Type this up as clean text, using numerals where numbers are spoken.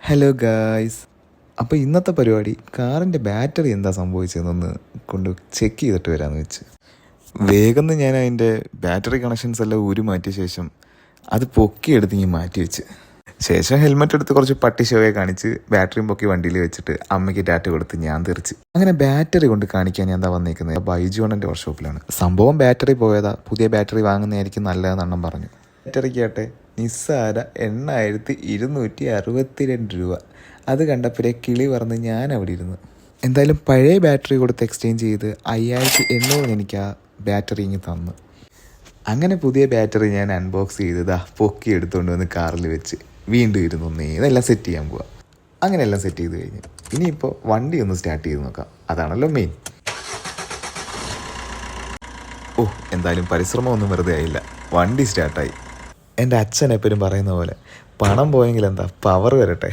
Hello guys. അപ്പോൾ ഇന്നത്തെ പരിപാടി കാറിൻ്റെ ബാറ്ററി എന്താ സംഭവിച്ചതെന്നൊന്ന് കൊണ്ട് ചെക്ക് ചെയ്തിട്ട് വരാമെന്ന് വെച്ച് വേഗം ഞാൻ അതിൻ്റെ ബാറ്ററി കണക്ഷൻസ് എല്ലാം ഊരി മാറ്റിയ ശേഷം അത് പൊക്കിയെടുത്ത് ഇങ്ങനെ മാറ്റി വെച്ച് ശേഷം ഹെൽമെറ്റ് എടുത്ത് കുറച്ച് പട്ടി ഷോയെ കാണിച്ച് ബാറ്ററിയും പൊക്കി വണ്ടിയിൽ വെച്ചിട്ട് അമ്മയ്ക്ക് ടാറ്റ കൊടുത്ത് ഞാൻ തെറിച്ച്. അങ്ങനെ ബാറ്ററി കൊണ്ട് കാണിക്കാൻ ഞാൻ എന്താ വന്നേക്കുന്നത് ബൈജുവണ്ണൻ്റെ വർക്ക്ഷോപ്പിലാണ്. സംഭവം ബാറ്ററി പോയതാ, പുതിയ ബാറ്ററി വാങ്ങുന്നതായിരിക്കും നല്ലതെന്ന് പറഞ്ഞു. ബാറ്ററിക്കാട്ടെ നിസ്സാര 8,262 രൂപ. അത് കണ്ടപ്പോഴേ കിളി പറഞ്ഞ് ഞാൻ അവിടെ ഇരുന്നു. എന്തായാലും പഴയ ബാറ്ററി കൊടുത്ത് എക്സ്ചേഞ്ച് ചെയ്ത് 5,800 എനിക്ക് ആ ബാറ്ററി ഇങ്ങ് തന്നു. അങ്ങനെ പുതിയ ബാറ്ററി ഞാൻ അൺബോക്സ് ചെയ്തതാ പൊക്കി എടുത്തുകൊണ്ട് വന്ന് കാറിൽ വെച്ച് വീണ്ടും ഇരുന്നു ഇതെല്ലാം സെറ്റ് ചെയ്യാൻ പോവാം. അങ്ങനെ എല്ലാം സെറ്റ് ചെയ്ത് കഴിഞ്ഞ് ഇനിയിപ്പോൾ വണ്ടി ഒന്ന് സ്റ്റാർട്ട് ചെയ്ത് നോക്കാം, അതാണല്ലോ മെയിൻ. എന്തായാലും പരിശ്രമമൊന്നും വെറുതെ ആയില്ല, വണ്ടി സ്റ്റാർട്ടായി. എൻ്റെ അച്ഛൻ എപ്പോഴും പറയുന്ന പോലെ പണം പോയെങ്കിൽ എന്താ പവർ വരട്ടെ.